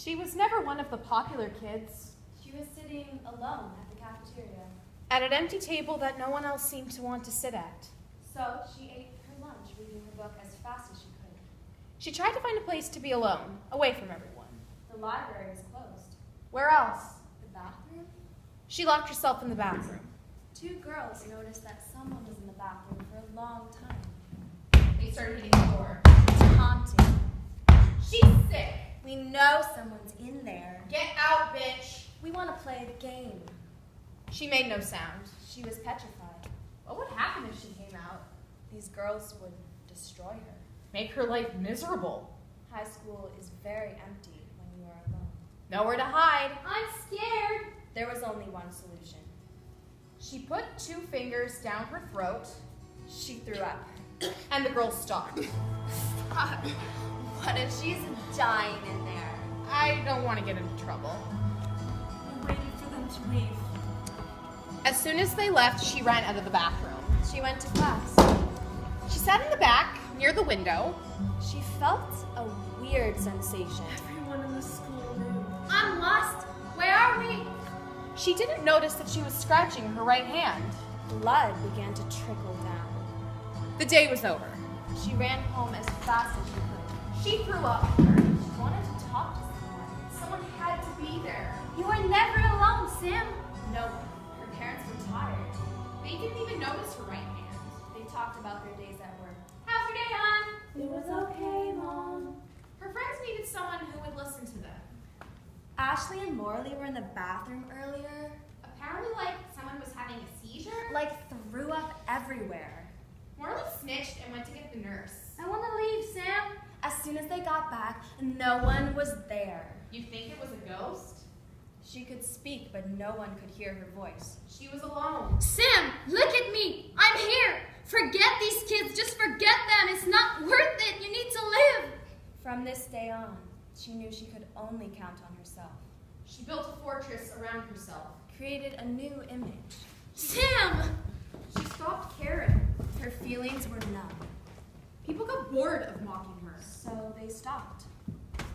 She was never one of the popular kids. She was sitting alone at the cafeteria. At an empty table that no one else seemed to want to sit at. So she ate her lunch, reading her book as fast as she could. She tried to find a place to be alone, away from everyone. The library was closed. Where else? The bathroom? She locked herself in the bathroom. Two girls noticed that someone was in the bathroom for a long time. They started hitting the door. Taunting. She's sick. We know someone's in there. Get out, bitch. We want to play the game. She made no sound. She was petrified. What would happen if she came out? These girls would destroy her. Make her life miserable. High school is very empty when you are alone. Nowhere to hide. I'm scared. There was only one solution. She put 2 fingers down her throat. She threw up. And the girl stopped. Stop. What if she's dying in there? I don't want to get into trouble. I waited for them to leave. As soon as they left, she ran out of the bathroom. She went to class. She sat in the back, near the window. She felt a weird sensation. Everyone in the school knew. I'm lost. Where are we? She didn't notice that she was scratching her right hand. Blood began to trickle down. The day was over. She ran home as fast as she could. She threw up. She wanted to talk to someone. Someone had to be there. You are never alone, Sam. No one. Her parents were tired. They didn't even notice her right hand. They talked about their days at work. How's your day, hon? It was okay, Mom. Her friends needed someone who would listen to them. Ashley and Morley were in the bathroom earlier. Apparently, like, someone was having a seizure. Like, threw up everywhere. Morley snitched and went to get the nurse. I want to leave, Sam. As soon as they got back, no one was there. You think it was a ghost? She could speak, but no one could hear her voice. She was alone. Sam, look at me. I'm here. Forget these kids. Just forget them. It's not worth it. You need to live. From this day on, she knew she could only count on herself. She built a fortress around herself. Created a new image. Sam! She stopped caring. Her feelings were numb. People got bored of mocking her. So they stopped.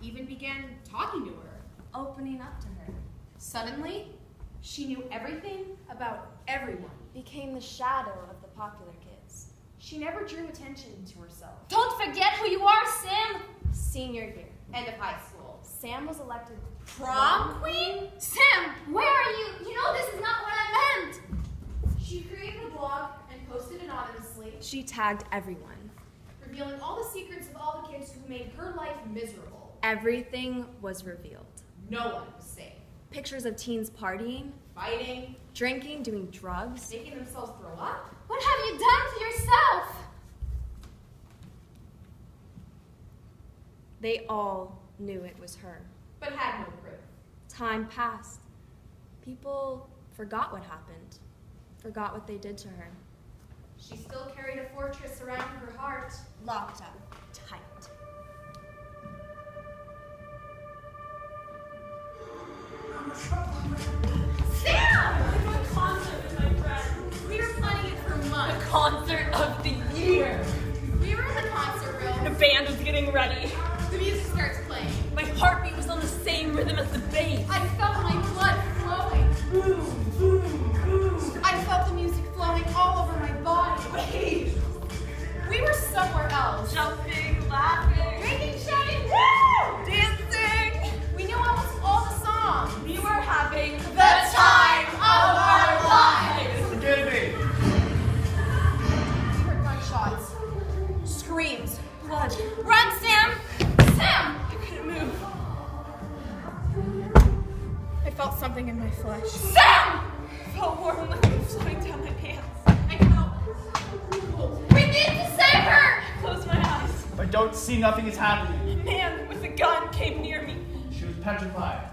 Even began talking to her. Opening up to her. Suddenly, she knew everything about everyone. Became the shadow of the popular kids. She never drew attention to herself. Don't forget who you are, Sam. Senior year. End of high school. Sam was elected Prom queen? Sam, where are you? You know this is not what I meant. She created a blog and posted anonymously, She tagged everyone. revealing all the secrets of all the kids who made her life miserable. Everything was revealed. No one was safe. Pictures of teens partying, Fighting, drinking, doing drugs. making themselves throw up. What have you done to yourself? They all knew it was her. But had no proof. Time passed. People forgot what happened. Forgot what they did to her. She still carried a fortress around her heart. Locked up tight. Sam! I'm going to a concert with my friends. We were planning it for months. The concert of the year. We were in the concert The room. band was getting ready. The music starts playing. My heartbeat was on the same rhythm as the bass. I felt my blood flowing. Boom, boom, boom. I felt the music flowing all over my body. Wait. We were somewhere else. Jumping, laughing, Drinking, shouting, woo! Dancing. we knew almost all the songs. We were having The time of our lives. Forgive me. We heard gunshots, screams, blood. Run, Sam! Sam! I couldn't move. I felt something in my flesh. Sam! I felt warm liquid flowing down my pants. I felt We need to save her! Close my eyes. I don't see nothing is happening. A man with a gun came near me. She was petrified.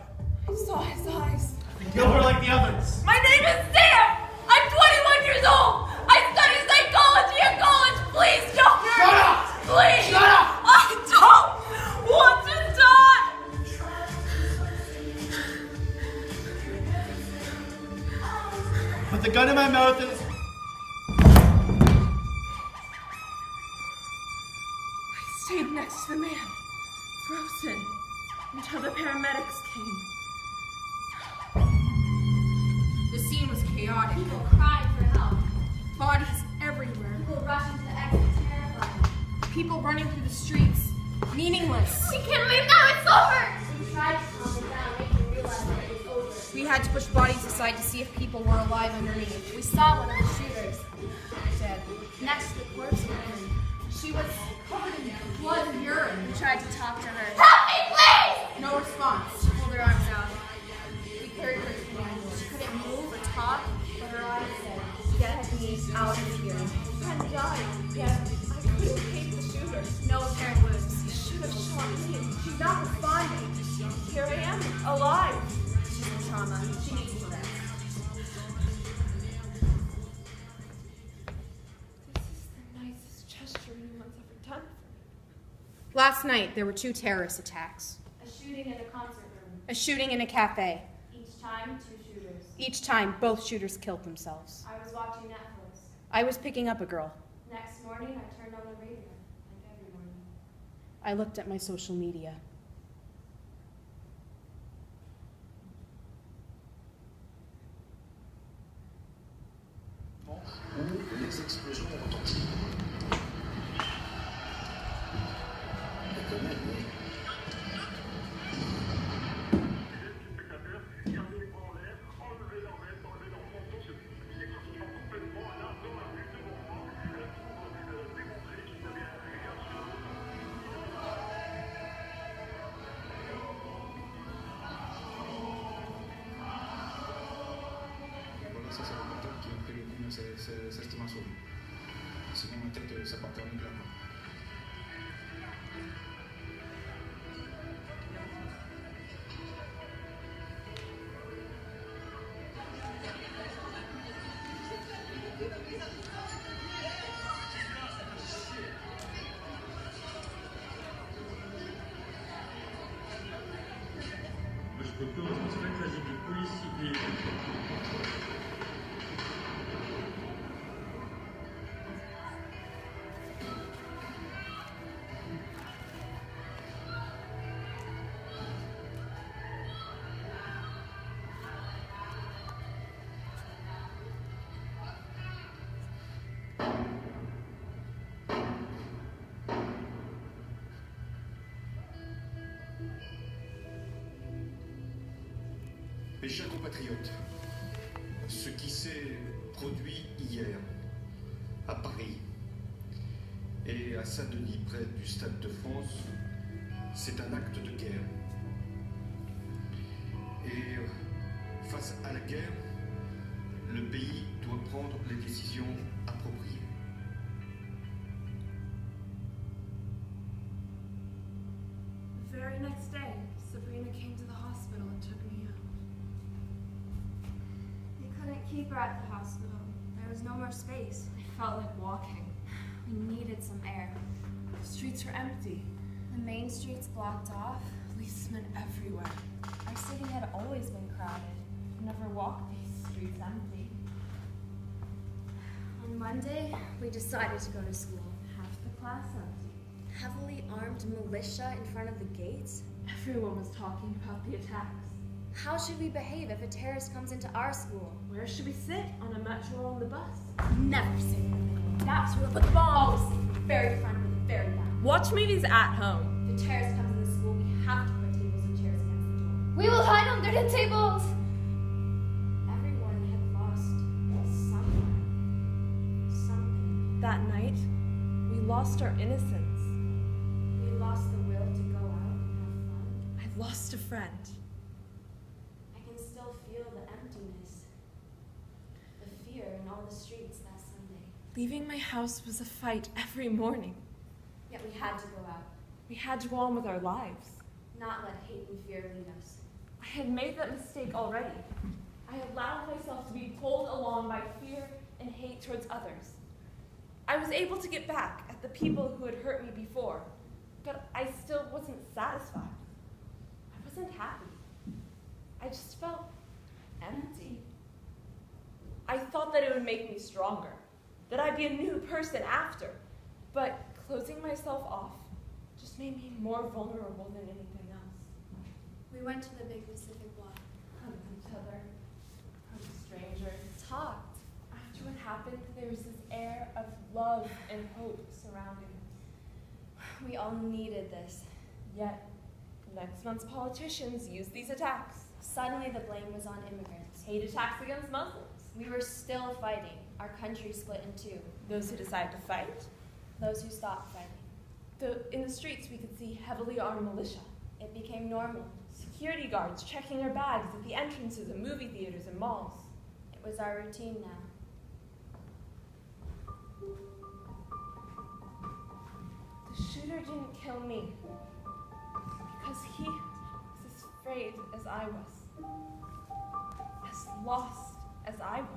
I saw his eyes. Kill her like the others. My name is Sam! I'm 21 years old! I study psychology at college! Please don't hurt Shut me! up! Please! Shut up! I don't want to die! Put the gun in my mouth and... I stayed next to the man, frozen. until the paramedics came. The scene was chaotic. People cried for help. Bodies everywhere. People rushing to the exit, terrified. People running through the streets. Meaningless. We can't leave now, it's over! We tried to calm it down, make them realize that it was over. We had to push bodies aside to see if people were alive underneath. We saw one of the shooters Dead. next to the corpse of a woman. She was covered in blood and urine. We tried to talk to her. Help me, please! No response. She pulled her arms out. We carried her to the ambulance. She couldn't move or talk, but her eyes said, "Get me out of here." Friend died. Yeah, I couldn't take the shooter. No apparent wounds. He should have shot me. She's not responding. Here I am, alive. She's in trauma. She needs to rest. This is the nicest gesture anyone's ever done for me. Last night, there were 2 terrorist attacks. A shooting in a concert room. A shooting in a cafe. Each time, 2 shooters. Each time, both shooters killed themselves. I was watching Netflix. I was picking up a girl. Next morning, I turned on the radio, like every morning. I looked at my social media. Où les explosions ont retenti. On connaît, oui. Voilà, ça c'est le compteur qui a pris le coup de cette estimation. Sinon, ma tête, ça part en éclat. Je peux transmettre l'avis du police civil. Mes chers compatriotes, ce qui s'est produit hier à Paris et à Saint-Denis, près du Stade de France, c'est un acte de guerre. Et face à la guerre, le pays doit prendre les décisions appropriées. The very next day, Sabrina came to the hospital and took me out. They couldn't keep her at the hospital. There was no more space. I felt like walking. We needed some air. The streets were empty. The main streets blocked off. Policemen everywhere. Our city had always been crowded. I've never walked these streets empty. On Monday, we decided to go to school. Half the class empty. Heavily armed militia in front of the gates? Everyone was talking about the attacks. How should we behave if a terrorist comes into our school? Where should we sit? On a metro or on the bus? Never sit. That's where we'll put the bombs. Very front with the very back. Watch movies at home. If a terrorist comes in the school, we have to put tables and chairs against the door. We will hide under the tables! Everyone had lost something. That night, we lost our innocence. We lost the will to go out and have fun. I've lost a friend. I can still feel the emptiness, the fear in all the streets that Sunday. Leaving my house was a fight every morning. Yet we had to go out, We had to go on with our lives. not let hate and fear lead us. I had made that mistake already. I allowed myself to be pulled along by fear and hate towards others. I was able to get back at the people who had hurt me before, but I still wasn't satisfied. I wasn't happy. I just felt empty. I thought that it would make me stronger, that I'd be a new person after, but closing myself off just made me more vulnerable than anything else. We went to the big Pacific Walk. Hugged each other, hugged strangers. Talked. After what happened, there was this air of love and hope surrounding us. We all needed this. Yet, next month's politicians used these attacks. Suddenly the blame was on immigrants. Hate attacks against Muslims. We were still fighting. Our country split in two. Those who decided to fight. Those who stopped fighting. In the streets, we could see heavily armed militia. It became normal. Security guards checking our bags at the entrances of movie theaters and malls. It was our routine now. The shooter didn't kill me because he was as afraid as I was, as lost as I was.